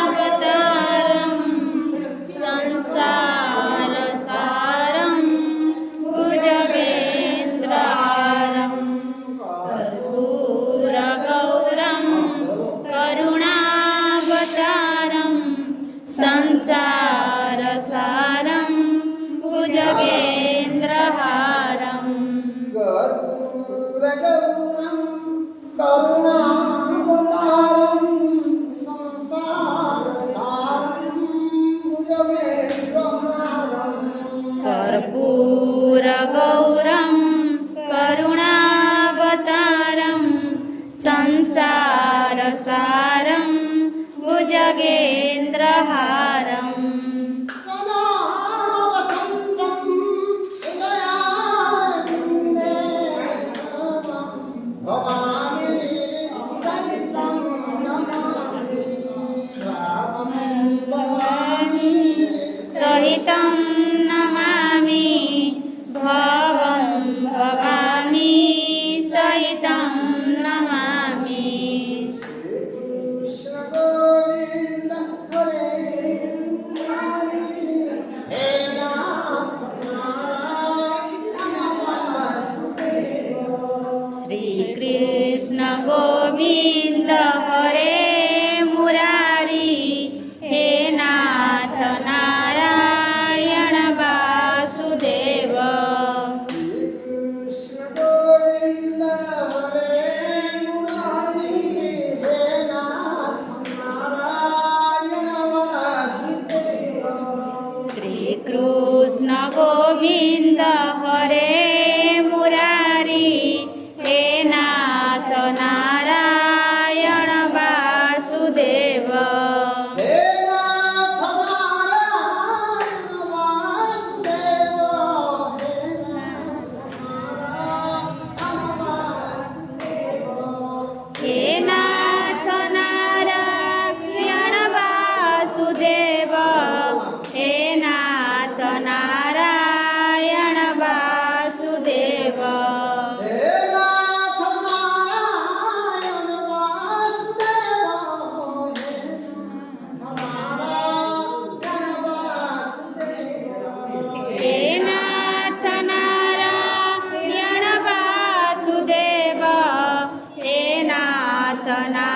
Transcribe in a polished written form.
करुणावतारं संसारसारं भुजगेन्द्रहारं कर्पूरगौरं करुणावतारं संसारसारं भुजगेन्द्रहारं कर्पूरगौरं करुणावतारं संसारसारं भुजगेन्द्रहारं कर्पूरगौरं करुणावतारं संसारसारं भुजगेन्द्रहारम् सदा वसन्तं हृदयारविन्दे भवानी सहितं नमामि रामं भवानी सहितं नमामि भवं भवामि सहितं नमामि कृष्ण गोविन्द हरे हे नाथ नारायण वासुदेव श्रीकृष्ण गोविन्द हरे मुरारी हे नाथ नारायण वासुदेव कृष्ण गोविन्द हरे मुरारी हे नाथ नारायण वासुदेव श्रीकृष्ण गोविन्द हरे मुरारी हे नाथ नारायण वासुदेव हे नाथ नारायण वासुदेव हे नाथ नारायण वासुदेव हे नाथ नारायण वासुदेव हे नाथ नारायण वासुदेव हे नाथ नारायण वासुदेव हे नाथ नारायण वासुदेव हे नाथ नारायण